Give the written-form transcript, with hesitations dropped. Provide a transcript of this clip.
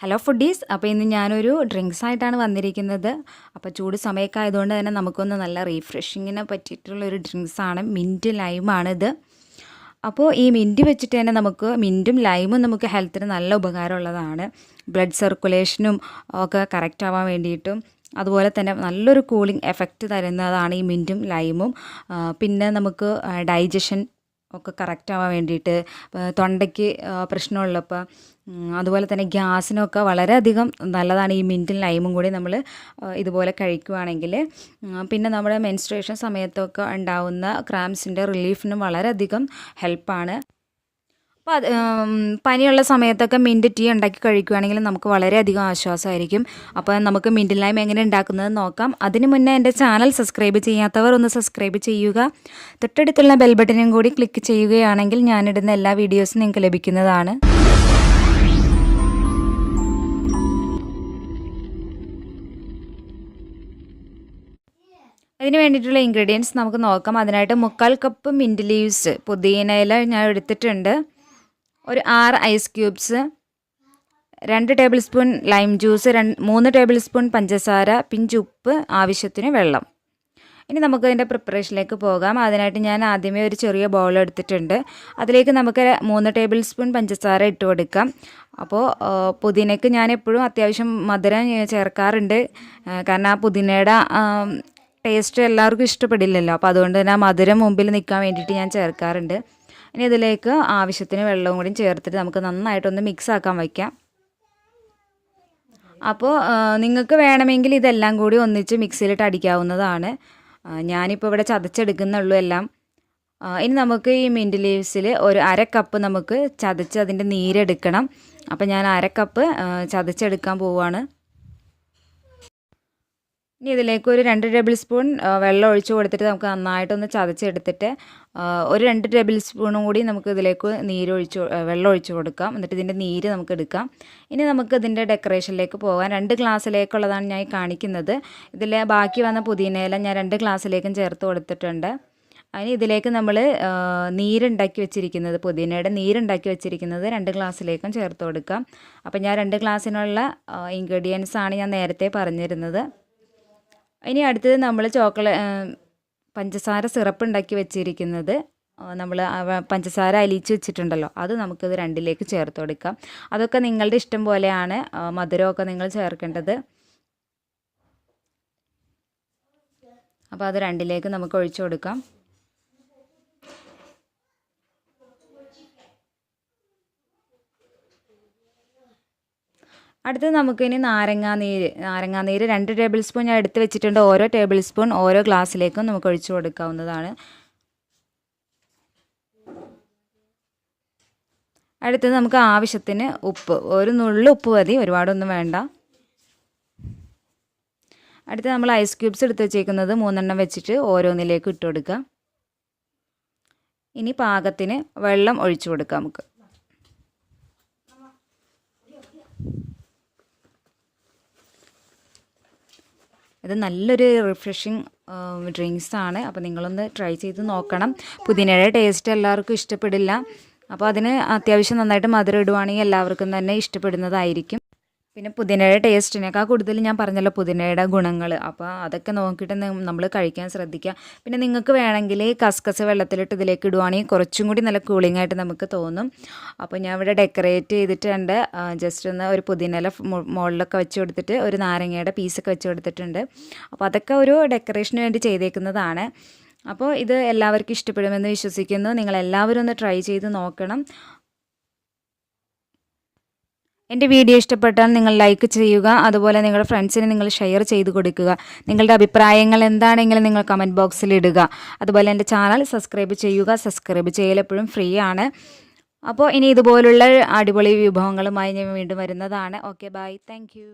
Hello foodies, അപ്പോൾ ഇന്ന് ഞാനൊരു ഡ്രിങ്ക്സ് ആയിട്ടാണ് വന്നിരിക്കുന്നത്. അപ്പോൾ ചൂട് സമയമൊക്കെ ആയതുകൊണ്ട് തന്നെ നമുക്കൊന്ന് നല്ല റീഫ്രഷിങ്ങിനെ പറ്റിയിട്ടുള്ളൊരു ഡ്രിങ്ക്സാണ്. മിൻറ്റ് ലൈമാണിത്. അപ്പോൾ ഈ മിൻറ്റ് വെച്ചിട്ട് തന്നെ മിൻറ്റും ലൈമും നമുക്ക് ഹെൽത്തിന് നല്ല ഉപകാരമുള്ളതാണ്. ബ്ലഡ് സർക്കുലേഷനും ഒക്കെ കറക്റ്റ് ആവാൻ വേണ്ടിയിട്ടും അതുപോലെ തന്നെ നല്ലൊരു കൂളിംഗ് എഫക്റ്റ് തരുന്നതാണ് ഈ മിൻറ്റും ലൈമും. പിന്നെ നമുക്ക് ഡൈജഷൻ ഒക്കെ കറക്റ്റ് ആവാൻ വേണ്ടിയിട്ട്, തൊണ്ടയ്ക്ക് പ്രശ്നമുള്ളപ്പോൾ, അതുപോലെ തന്നെ ഗ്യാസിനൊക്കെ വളരെയധികം നല്ലതാണ് ഈ മിൻറ്റും ലൈമും കൂടി നമ്മൾ ഇതുപോലെ കഴിക്കുകയാണെങ്കിൽ. പിന്നെ നമ്മുടെ മെൻസ്ട്രേഷൻ സമയത്തൊക്കെ ഉണ്ടാവുന്ന ക്രാംസിൻ്റെ റിലീഫിനും വളരെയധികം ഹെൽപ്പാണ്. അപ്പോൾ പനിയുള്ള സമയത്തൊക്കെ മിൻറ്റ് ടീ ഉണ്ടാക്കി കഴിക്കുകയാണെങ്കിൽ നമുക്ക് വളരെയധികം ആശ്വാസമായിരിക്കും. അപ്പോൾ നമുക്ക് മിൻറ്റ് ലൈം എങ്ങനെ ഉണ്ടാക്കുന്നത് നോക്കാം. അതിന് മുന്നേ എൻ്റെ ചാനൽ സബ്സ്ക്രൈബ് ചെയ്യാത്തവർ ഒന്ന് സബ്സ്ക്രൈബ് ചെയ്യുക. തൊട്ടടുത്തുള്ള ബെൽ ബട്ടനും കൂടി ക്ലിക്ക് ചെയ്യുകയാണെങ്കിൽ ഞാനിടുന്ന എല്ലാ വീഡിയോസും നിങ്ങൾക്ക് ലഭിക്കുന്നതാണ്. അതിന് വേണ്ടിയിട്ടുള്ള ഇൻഗ്രീഡിയൻസ് നമുക്ക് നോക്കാം. അതിനായിട്ട് 3/4 കപ്പ് മിൻറ്റ് ലീവ്സ്, പുതിനയില ഞാൻ എടുത്തിട്ടുണ്ട്. ഒരു 6 ice cubes, 2 tablespoon lime juice, 3 tablespoon പഞ്ചസാര, പിഞ്ച് ഉപ്പ്, ആവശ്യത്തിന് വെള്ളം. ഇനി നമുക്ക് അതിൻ്റെ പ്രിപ്പറേഷനിലേക്ക് പോകാം. അതിനായിട്ട് ഞാൻ ആദ്യമേ ഒരു ചെറിയ ബൗൾ എടുത്തിട്ടുണ്ട്. അതിലേക്ക് നമുക്ക് 3 ടേബിൾ സ്പൂൺ പഞ്ചസാര ഇട്ട് കൊടുക്കാം. അപ്പോൾ പുതിനയ്ക്ക് ഞാൻ എപ്പോഴും അത്യാവശ്യം മധുരം ചേർക്കാറുണ്ട്. കാരണം ആ പുതിനയുടെ ടേസ്റ്റ് എല്ലാവർക്കും ഇഷ്ടപ്പെടില്ലല്ലോ. അപ്പോൾ അതുകൊണ്ട് തന്നെ ആ മധുരം മുമ്പിൽ നിൽക്കാൻ വേണ്ടിയിട്ട് ഞാൻ ചേർക്കാറുണ്ട്. ഇനി ഇതിലേക്ക് ആവശ്യത്തിന് വെള്ളവും കൂടി ചേർത്തിട്ട് നമുക്ക് നന്നായിട്ടൊന്ന് മിക്സ് ആക്കാൻ വയ്ക്കാം. അപ്പോൾ നിങ്ങൾക്ക് വേണമെങ്കിൽ ഇതെല്ലാം കൂടി ഒന്നിച്ച് മിക്സിയിലിട്ട് അടിക്കാവുന്നതാണ്. ഞാനിപ്പോൾ ഇവിടെ ചതച്ചെടുക്കുന്നുള്ളൂ എല്ലാം. ഇനി നമുക്ക് ഈ മിൻറ്റ് ലീവ്സിൽ ഒരു 1/2 കപ്പ് നമുക്ക് ചതച്ച് അതിൻ്റെ നീരെടുക്കണം. അപ്പോൾ ഞാൻ 1/2 കപ്പ് ചതച്ചെടുക്കാൻ പോവുകയാണ്. ഇനി ഇതിലേക്ക് ഒരു 2 ടേബിൾ സ്പൂൺ വെള്ളം ഒഴിച്ച് കൊടുത്തിട്ട് നമുക്ക് നന്നായിട്ടൊന്ന് ചതച്ചെടുത്തിട്ട് ഒരു 2 ടേബിൾ സ്പൂണും കൂടി നമുക്ക് ഇതിലേക്ക് വെള്ളം ഒഴിച്ച് കൊടുക്കാം. എന്നിട്ട് ഇതിൻ്റെ നീര് നമുക്ക് എടുക്കാം. ഇനി നമുക്ക് ഇതിൻ്റെ ഡെക്കറേഷനിലേക്ക് പോകാം. 2 ഗ്ലാസ്സിലേക്കുള്ളതാണ് ഞാൻ കാണിക്കുന്നത്. ഇതിൽ ബാക്കി വന്ന പുതിനയില ഞാൻ 2 ഗ്ലാസ്സിലേക്കും ചേർത്ത് കൊടുത്തിട്ടുണ്ട്. അതിന് ഇതിലേക്ക് നമ്മൾ നീരുണ്ടാക്കി വെച്ചിരിക്കുന്നത്, പുതിനയുടെ നീരുണ്ടാക്കി വെച്ചിരിക്കുന്നത് 2 ഗ്ലാസ്സിലേക്കും ചേർത്ത് കൊടുക്കാം. അപ്പോൾ ഞാൻ 2 ഗ്ലാസ്സിനുള്ള ഇൻഗ്രീഡിയൻസ് ആണ് ഞാൻ നേരത്തെ പറഞ്ഞിരുന്നത്. ഇനി അടുത്തത് നമ്മൾ പഞ്ചസാര സിറപ്പ് ഉണ്ടാക്കി വെച്ചിരിക്കുന്നത്, നമ്മൾ പഞ്ചസാര അലിയിച്ച് വെച്ചിട്ടുണ്ടല്ലോ, അത് നമുക്കിത് 2ലേക്ക് ചേർത്ത് കൊടുക്കാം. അതൊക്കെ നിങ്ങളുടെ ഇഷ്ടം പോലെയാണ് മധുരമൊക്കെ നിങ്ങൾ ചേർക്കേണ്ടത്. അപ്പോൾ അത് 2ലേക്ക് നമുക്ക് ഒഴിച്ചു കൊടുക്കാം. അടുത്തത് നമുക്കിനി നാരങ്ങാനീര് 2 ടേബിൾ സ്പൂൺ ഞാൻ എടുത്ത് വെച്ചിട്ടുണ്ട്. ഓരോ ടേബിൾ സ്പൂൺ ഓരോ ഗ്ലാസ്സിലേക്കും നമുക്ക് ഒഴിച്ചു കൊടുക്കാവുന്നതാണ്. അടുത്തത് നമുക്ക് ആവശ്യത്തിന് ഉപ്പ്, ഒരു നുള്ളു ഉപ്പ് മതി, ഒരുപാടൊന്നും വേണ്ട. അടുത്തത് നമ്മൾ ഐസ് ക്യൂബ്സ് എടുത്ത് വെച്ചേക്കുന്നത് 3 എണ്ണം വെച്ചിട്ട് ഓരോന്നിലേക്ക് ഇട്ട് കൊടുക്കുക. ഇനി പാകത്തിന് വെള്ളം ഒഴിച്ചു കൊടുക്കാം നമുക്ക്. ഇത് നല്ലൊരു റിഫ്രഷിങ് ഡ്രിങ്ക്സാണ്. അപ്പോൾ നിങ്ങളൊന്ന് ട്രൈ ചെയ്ത് നോക്കണം. പുതിനയുടെ ടേസ്റ്റ് എല്ലാവർക്കും ഇഷ്ടപ്പെടില്ല. അപ്പോൾ അതിന് അത്യാവശ്യം നന്നായിട്ട് മധുരം ഇടുവാണെങ്കിൽ എല്ലാവർക്കും തന്നെ ഇഷ്ടപ്പെടുന്നതായിരിക്കും. പിന്നെ പുതിനയുടെ ടേസ്റ്റിനേക്കാൾ കൂടുതൽ ഞാൻ പറഞ്ഞല്ലോ പുതിനയുടെ ഗുണങ്ങൾ. അപ്പോൾ അതൊക്കെ നോക്കിയിട്ട് നമ്മൾ കഴിക്കാൻ ശ്രദ്ധിക്കുക. പിന്നെ നിങ്ങൾക്ക് വേണമെങ്കിൽ കസ്കസ് വെള്ളത്തിലിട്ട് ഇതിലേക്ക് ഇടുവാണെങ്കിൽ കുറച്ചും കൂടി നല്ല കൂളിംഗ് ആയിട്ട് നമുക്ക് തോന്നും. അപ്പോൾ ഞാൻ ഇവിടെ ഡെക്കറേറ്റ് ചെയ്തിട്ടുണ്ട്. ജസ്റ്റ് ഒന്ന് ഒരു പുതിനയില മുകളിലൊക്കെ വെച്ച് കൊടുത്തിട്ട് ഒരു നാരങ്ങയുടെ പീസൊക്കെ വെച്ച് കൊടുത്തിട്ടുണ്ട്. അപ്പോൾ അതൊക്കെ ഒരു ഡെക്കറേഷന് വേണ്ടി ചെയ്തേക്കുന്നതാണ്. അപ്പോൾ ഇത് എല്ലാവർക്കും ഇഷ്ടപ്പെടുമെന്ന് വിശ്വസിക്കുന്നു. നിങ്ങളെല്ലാവരും ഒന്ന് ട്രൈ ചെയ്ത് നോക്കണം. എൻ്റെ വീഡിയോ ഇഷ്ടപ്പെട്ടാൽ നിങ്ങൾ ലൈക്ക് ചെയ്യുക. അതുപോലെ നിങ്ങളുടെ ഫ്രണ്ട്സിന് നിങ്ങൾ ഷെയർ ചെയ്ത് കൊടുക്കുക. നിങ്ങളുടെ അഭിപ്രായങ്ങൾ എന്താണെങ്കിലും നിങ്ങൾ കമൻറ്റ് ബോക്സിൽ ഇടുക. അതുപോലെ എൻ്റെ ചാനൽ സബ്സ്ക്രൈബ് ചെയ്യുക. സബ്സ്ക്രൈബ് ചെയ്യൽ എപ്പോഴും ഫ്രീ ആണ്. അപ്പോൾ ഇനി ഇതുപോലുള്ള അടിപൊളി വിഭവങ്ങളുമായി ഞാൻ വീണ്ടും വരുന്നതാണ്. Okay, bye, thank U.